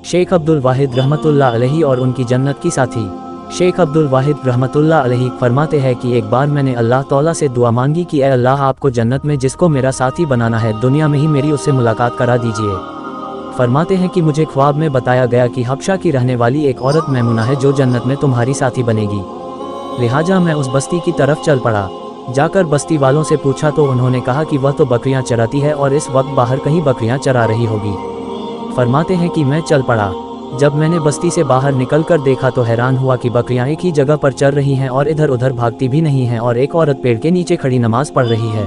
शेख अब्दुल वाहिद रहमतुल्लाह अलैहि और उनकी जन्नत की साथी। शेख अब्दुल वाहिद रहमतुल्लाह अलैहि फरमाते हैं कि एक बार मैंने अल्लाह ताला से दुआ मांगी कि ए अल्लाह, आपको जन्नत में जिसको मेरा साथी बनाना है, दुनिया में ही मेरी उससे मुलाकात करा दीजिए। फरमाते हैं कि मुझे ख्वाब में बताया गया कि हबशा की रहने वाली एक औरत मैमुना है जो जन्नत में तुम्हारी साथी बनेगी। लिहाजा मैं उस बस्ती की तरफ चल पड़ा। जाकर बस्ती वालों से पूछा तो उन्होंने कहा कि वह तो बकरियां चराती है और इस वक्त बाहर कहीं बकरियां चरा रही होगी। फरमाते हैं कि मैं चल पड़ा। जब मैंने बस्ती से बाहर निकलकर देखा तो हैरान हुआ कि बकरियां एक ही जगह पर चल रही हैं और इधर उधर भागती भी नहीं हैं और एक औरत पेड़ के नीचे खड़ी नमाज पढ़ रही है।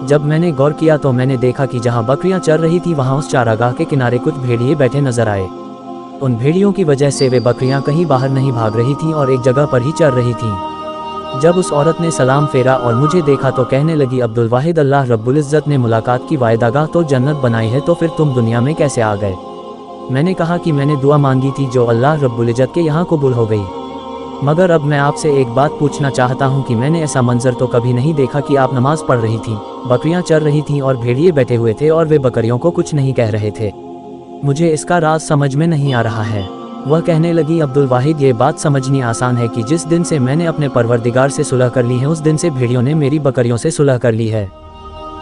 जब मैंने गौर किया तो मैंने देखा कि जहां बकरियां चल रही थी वहां उस चारागाह के किनारे कुछ भेड़िए बैठे नजर आए। उन भेड़ियों की वजह से वे बकरियां कहीं बाहर नहीं भाग रही थीं और एक जगह पर ही चल रही थीं। जब उस औरत ने सलाम फेरा और मुझे देखा तो कहने लगी, अब्दुल वाहिद, अल्लाह रब्बुल इज़्ज़त ने मुलाकात की वायदागाह तो जन्नत बनाई है, तो फिर तुम दुनिया में कैसे आ गए? मैंने कहा कि मैंने दुआ मांगी थी जो अल्लाह रब्बुल इज़्ज़त के यहाँ कबूल हो गई। मगर अब मैं आपसे एक बात पूछना चाहता हूँ कि मैंने ऐसा मंजर तो कभी नहीं देखा कि आप नमाज पढ़ रही थीं, बकरियाँ चल रही थीं और भेड़िए बैठे हुए थे और वे बकरियों को कुछ नहीं कह रहे थे। मुझे इसका राज समझ में नहीं आ रहा है। वह कहने लगी, अब्दुल वाहिद, ये बात समझनी आसान है कि जिस दिन से मैंने अपने परवरदिगार से सुलह कर ली है उस दिन से भेड़ियों ने मेरी बकरियों से सुलह कर ली है।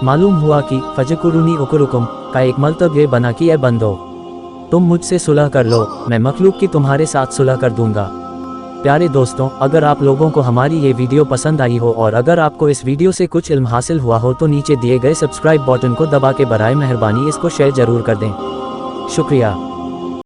मालूम हुआ कि फजकुरुनी उकुरुकुम का एक मतलब ये बना कि ए बंदो, तुम मुझसे सुलह कर लो, मैं मखलूक की तुम्हारे साथ सुलह कर दूंगा। प्यारे दोस्तों, अगर आप लोगों को हमारी ये वीडियो पसंद आई हो और अगर आपको इस वीडियो से कुछ इल्म हासिल हुआ हो तो नीचे दिए गए सब्सक्राइब बटन को दबा के बराए मेहरबानी इसको शेयर जरूर कर दें। शुक्रिया।